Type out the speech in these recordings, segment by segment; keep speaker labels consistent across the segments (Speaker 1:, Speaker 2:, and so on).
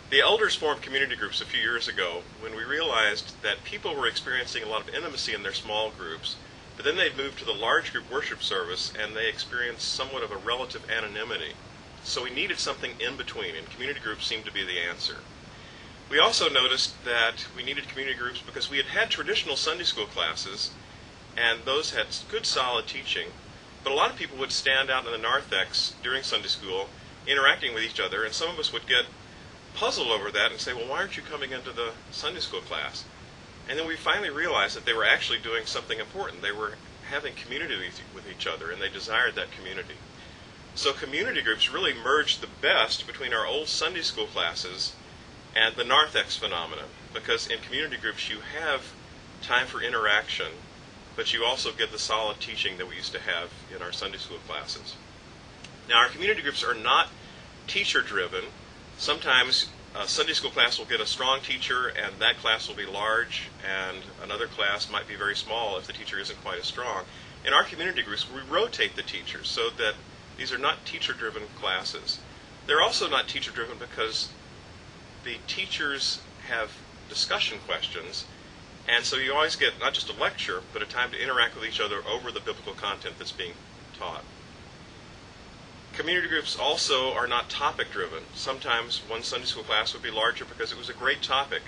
Speaker 1: The elders formed community groups a few years ago when we realized that people were experiencing a lot of intimacy in their small groups, but then they'd moved to the large group worship service and they experienced somewhat of a relative anonymity. So we needed something in between, and community groups seemed to be the answer. We also noticed that we needed community groups because we had had traditional Sunday school classes, and those had good solid teaching, but a lot of people would stand out in the narthex during Sunday school interacting with each other, and some of us would get puzzled over that and say, well, why aren't you coming into the Sunday school class? And then we finally realized that they were actually doing something important. They were having community with each other, and they desired that community. So community groups really merged the best between our old Sunday school classes and the narthex phenomenon, because in community groups you have time for interaction, but you also get the solid teaching that we used to have in our Sunday school classes. Now, our community groups are not teacher-driven. Sometimes a Sunday school class will get a strong teacher, and that class will be large, and another class might be very small if the teacher isn't quite as strong. In our community groups, we rotate the teachers so that these are not teacher-driven classes. They're also not teacher-driven because the teachers have discussion questions, and so you always get not just a lecture, but a time to interact with each other over the biblical content that's being taught. Community groups also are not topic-driven. Sometimes one Sunday school class would be larger because it was a great topic,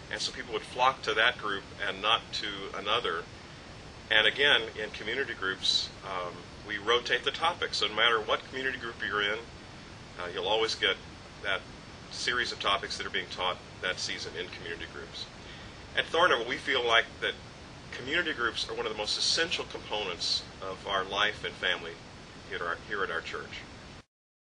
Speaker 1: and so people would flock to that group and not to another. And again, in community groups, we rotate the topics. So no matter what community group you're in, you'll always get that series of topics that are being taught that season in community groups. At Thornapple, we feel like that community groups are one of the most essential components of our life and family here at our church.